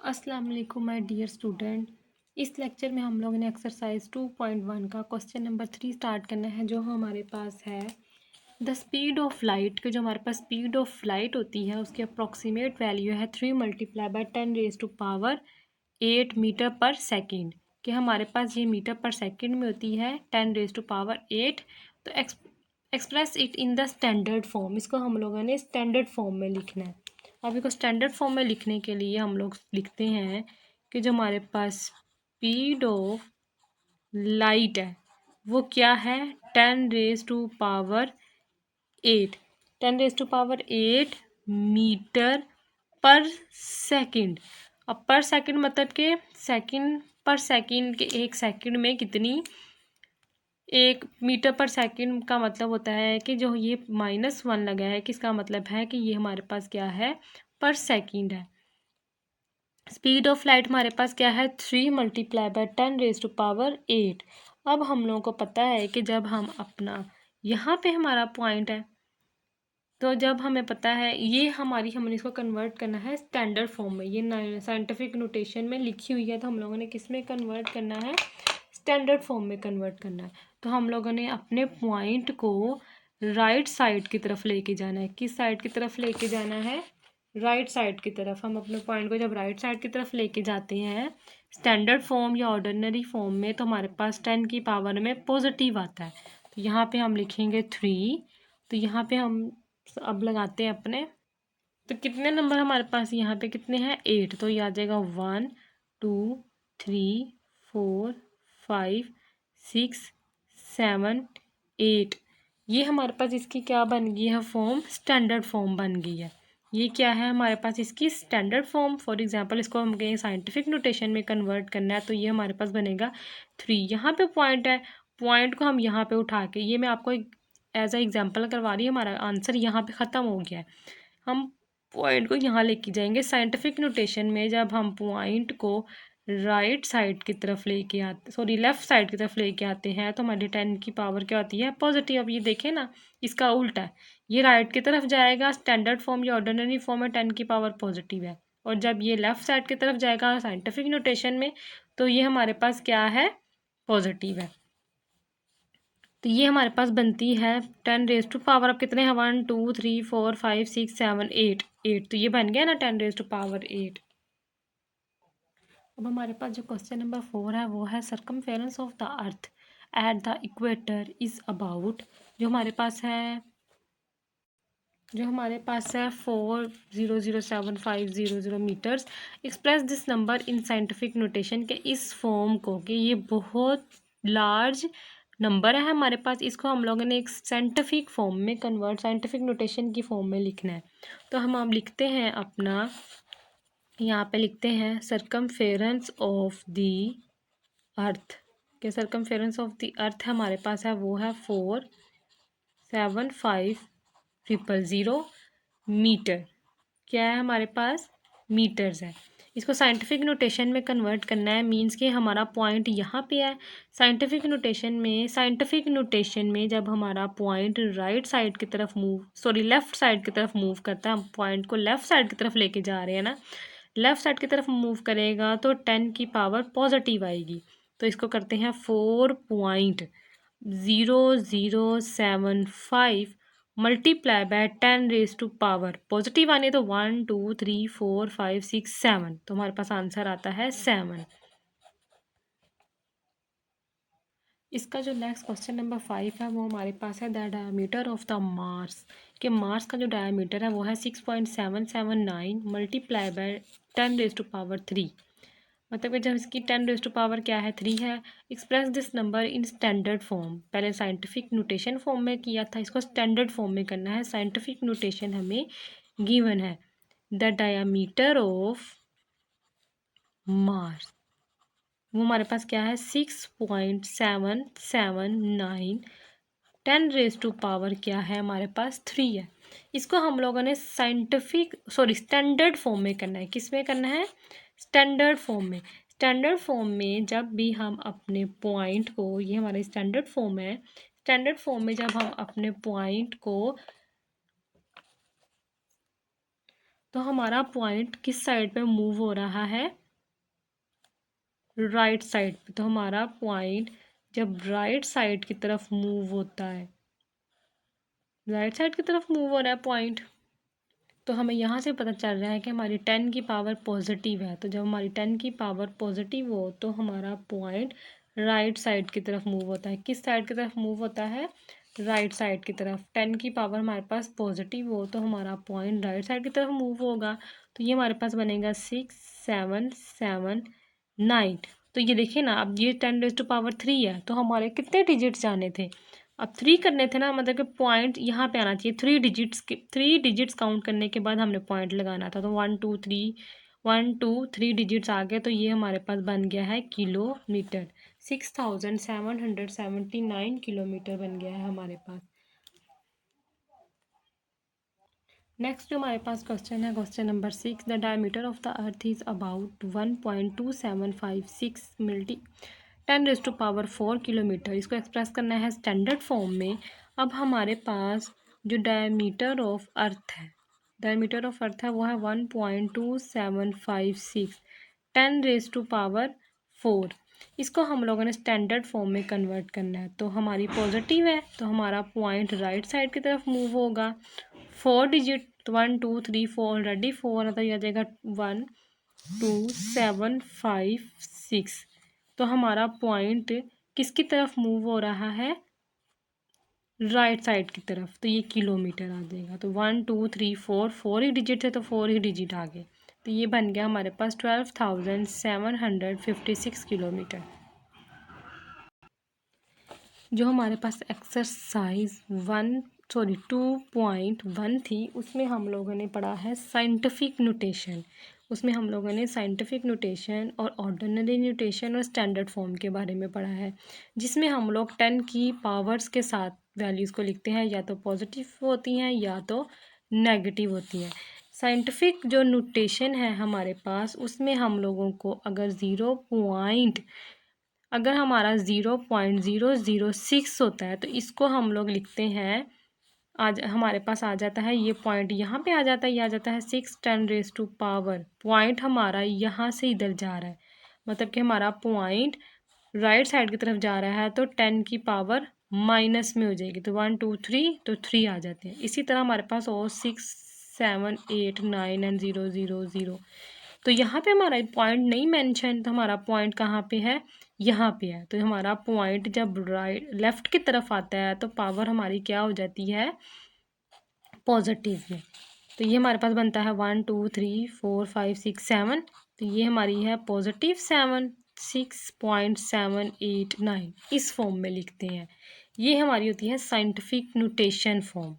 अस्सलाम वालेकुम my dear student. इस लेक्चर में हम लोगों ने एक्सरसाइज 2.1 का क्वेश्चन नंबर 3 स्टार्ट करना है, जो हमारे पास है द स्पीड ऑफ लाइट के जो हमारे पास स्पीड ऑफ लाइट होती है उसकी अप्रॉक्सीमेट वैल्यू है 3 multiply by 10 raise to power 8 metre पर सेकेंड। कि हमारे पास ये मीटर पर सेकेंड में होती है 10 रेज टू पावर 8। तो express it in the standard form, इसको हम लोगों ने स्टैंडर्ड फॉर्म में लिखना है। अब इसको स्टैंडर्ड फॉर्म में लिखने के लिए हम लोग लिखते हैं कि जो हमारे पास स्पीड ऑफ लाइट है वो क्या है, 10 raise to power 8। 10 raise to power 8 metre पर सेकंड। अब पर सेकंड मतलब कि सेकंड पर सेकंड के एक सेकंड में कितनी, एक मीटर पर सेकंड का मतलब होता है कि जो ये -1 लगा है, किसका मतलब है कि ये हमारे पास क्या है, पर सेकंड है। स्पीड ऑफ लाइट हमारे पास क्या है, 3 multiply by 10 raise to power 8। अब हम लोगों को पता है कि जब हम अपना यहाँ पे हमारा पॉइंट है, तो जब हमें पता है ये हमारी, हमने इसको कन्वर्ट करना है स्टैंडर्ड फॉर्म में। ये साइंटिफिक नोटेशन में लिखी हुई है, तो हम लोगों ने किस में कन्वर्ट करना है, स्टैंडर्ड फॉर्म में कन्वर्ट करना है। तो हम लोगों ने अपने पॉइंट को राइट साइड की तरफ लेके जाना है। किस साइड की तरफ लेके जाना है, राइट साइड की तरफ। हम अपने पॉइंट को जब राइट साइड की तरफ लेके जाते हैं स्टैंडर्ड फॉर्म या ऑर्डिनरी फॉर्म में, तो हमारे पास 10 की पावर में पॉजिटिव आता है। तो यहाँ पे हम लिखेंगे 3। तो यहाँ पे हम अब लगाते हैं अपने, तो कितने नंबर हमारे पास यहाँ पे कितने हैं, 8। तो ये आ जाएगा 1 2 3 4 5 6 7 8। ये हमारे पास इसकी क्या बन गई है, फॉर्म, स्टैंडर्ड फॉर्म बन गई है। ये क्या है हमारे पास, इसकी स्टैंडर्ड फॉर्म। फॉर एग्जांपल इसको हम कहीं साइंटिफिक नोटेशन में कन्वर्ट करना है, तो ये हमारे पास बनेगा 3। यहाँ पे पॉइंट है, पॉइंट को हम यहाँ पे उठा के, ये मैं आपको एज अ एग्जाम्पल करवा रही हूँ, हमारा आंसर यहाँ पे ख़त्म हो गया है। हम पॉइंट को यहाँ लेके जाएंगे साइंटिफिक नोटेशन में। जब हम पॉइंट को राइट साइड की तरफ लेके आते, सॉरी लेफ्ट साइड की तरफ लेके आते हैं, तो हमारी 10 की पावर क्या होती है, पॉजिटिव। अब ये देखें ना, इसका उल्टा है, ये राइट की तरफ जाएगा स्टैंडर्ड फॉर्म या ऑर्डिनरी फॉर्म में 10 की पावर पॉजिटिव है, और जब ये लेफ्ट साइड की तरफ जाएगा साइंटिफिक नोटेशन में, तो ये हमारे पास क्या है, पॉजिटिव है। तो ये हमारे पास बनती है 10 रेज टू पावर, अब कितने हैं, 1 2 3 4 5 6 7 8 8। तो ये बन गया ना 10 रेज टू पावर 8। अब हमारे पास जो क्वेश्चन नंबर 4 है वो है circumference of the earth at the equator is about. जो हमारे पास है 4,007,500 metres. Express this number in scientific notation के इस फॉर्म को, कि ये बहुत लार्ज नंबर है हमारे पास, इसको हम लोगों ने एक साइंटिफिक फॉर्म में कन्वर्ट, साइंटिफिक नोटेशन की फॉर्म में लिखना है। तो हम अब लिखते हैं अपना, यहाँ पे लिखते हैं सरकमफेरेंस ऑफ द अर्थ। के सरकमफेरेंस ऑफ द अर्थ हमारे पास है वो है 4,750,000 मीटर। क्या है हमारे पास, मीटर्स है। इसको साइंटिफिक नोटेशन में कन्वर्ट करना है, मींस कि हमारा पॉइंट यहाँ पे है। साइंटिफिक नोटेशन में जब हमारा पॉइंट राइट साइड की तरफ मूव, सॉरी लेफ़्ट साइड की तरफ मूव करता है, हम पॉइंट को लेफ़्ट साइड की तरफ लेके जा रहे हैं ना, लेफ़्ट साइड की तरफ मूव करेगा तो 10 की पावर पॉजिटिव आएगी। तो इसको करते हैं 4.0075 multiply by 10 raise to power, positive आने तो 1 2 3 4 5 6 7, तो हमारे पास आंसर आता है 7। इसका जो नेक्स्ट क्वेश्चन नंबर 5 है वो हमारे पास है the diameter of the Mars. कि मार्स का जो डायमीटर है वो है 6.779 multiply by 10 raise to power 3। मतलब कि जब इसकी 10 रेज टू पावर क्या है, 3 है। Express this number in standard form, पहले साइंटिफिक नोटेशन फॉर्म में किया था, इसको स्टैंडर्ड फॉर्म में करना है। साइंटिफिक नोटेशन हमें गिवन है, द डायमीटर ऑफ मार्स, वो हमारे पास क्या है, 6.779। 10 रेज टू पावर क्या है हमारे पास, 3 है। इसको हम लोगों ने स्टैंडर्ड फॉर्म में करना है। किस में करना है, स्टैंडर्ड फॉर्म में। स्टैंडर्ड फॉर्म में जब भी हम अपने पॉइंट को, ये हमारे स्टैंडर्ड फॉर्म है, स्टैंडर्ड फॉर्म में जब हम अपने पॉइंट को, तो हमारा पॉइंट किस साइड पे मूव हो रहा है, राइट साइड पे। तो हमारा पॉइंट जब राइट साइड की तरफ मूव होता है, राइट साइड की तरफ मूव हो रहा है पॉइंट, तो हमें यहाँ से पता चल रहा है कि हमारी 10 की पावर पॉजिटिव है। तो जब हमारी 10 की पावर पॉजिटिव हो तो हमारा पॉइंट राइट साइड की तरफ मूव होता है। किस साइड की तरफ मूव होता है, राइट साइड की तरफ। 10 की पावर हमारे पास पॉजिटिव हो तो हमारा पॉइंट राइट साइड की तरफ मूव होगा। तो ये हमारे पास बनेगा 6 7 7 9। तो ये देखिए ना, अब ये 10⁻³ है, तो हमारे कितने डिजिट्स जाने थे, अब 3 करने थे ना, मतलब कि पॉइंट यहाँ पे आना चाहिए। 3 डिजिट्स काउंट करने के बाद हमने पॉइंट लगाना था। तो 1 2 3 डिजिट्स आ गए, तो ये हमारे पास बन गया है किलोमीटर। 6779 किलोमीटर बन गया है हमारे पास। नेक्स्ट जो हमारे पास क्वेश्चन है, question number 6, the diameter of the earth is about 1.2756 milli 10⁻⁴ kilometre. इसको एक्सप्रेस करना है स्टैंडर्ड फॉर्म में। अब हमारे पास जो डायमीटर ऑफ अर्थ है, डायमीटर ऑफ अर्थ है वो है 1.2756 10⁻⁴। इसको हम लोगों ने स्टैंडर्ड फॉर्म में कन्वर्ट करना है। तो हमारी पॉजिटिव है तो हमारा पॉइंट राइट साइड की तरफ मूव होगा। 4 डिजिट, 1 2 3 4, ऑलरेडी 4 है तो यह आ जाएगा 1 2 7 5 6। तो हमारा पॉइंट किसकी तरफ मूव हो रहा है, राइट साइड की तरफ, तो ये किलोमीटर आ जाएगा। तो 1 2 3 4, 4 ही डिजिट है तो 4 ही डिजिट आ गए। तो ये बन गया हमारे पास 12,756 किलोमीटर। जो हमारे पास एक्सरसाइज 2.1 थी, उसमें हम लोगों ने पढ़ा है साइंटिफिक नोटेशन। उसमें हम लोगों ने साइंटिफिक नोटेशन और ऑर्डिनरी नोटेशन और स्टैंडर्ड फॉर्म के बारे में पढ़ा है, जिसमें हम लोग 10 की पावर्स के साथ वैल्यूज़ को लिखते हैं, या तो पॉजिटिव होती हैं या तो नेगेटिव होती हैं। साइंटिफिक जो नोटेशन है हमारे पास, उसमें हम लोगों को अगर हमारा 0.006 होता है तो इसको हम लोग लिखते हैं, आज हमारे पास आ जाता है ये पॉइंट यहाँ पे आ जाता है, ये आ जाता है 6 10⁻⁴। पॉइंट हमारा यहाँ से इधर जा रहा है, मतलब कि हमारा पॉइंट राइट साइड की तरफ जा रहा है, तो 10 की पावर माइनस में हो जाएगी। तो 1 2 3 तो 3 आ जाते हैं। इसी तरह हमारे पास और 6 7 8 9 एंड 0 0 0। तो यहाँ पे हमारा पॉइंट नहीं मेंशन, तो हमारा पॉइंट कहाँ पे है, यहाँ पे है। तो हमारा पॉइंट जब लेफ्ट की तरफ आता है तो पावर हमारी क्या हो जाती है, पॉजिटिव में। तो ये हमारे पास बनता है 1 2 3 4 5 6 7। तो ये हमारी है पॉजिटिव 7 6.789, इस फॉर्म में लिखते हैं। ये हमारी होती है साइंटिफिक नोटेशन फॉर्म।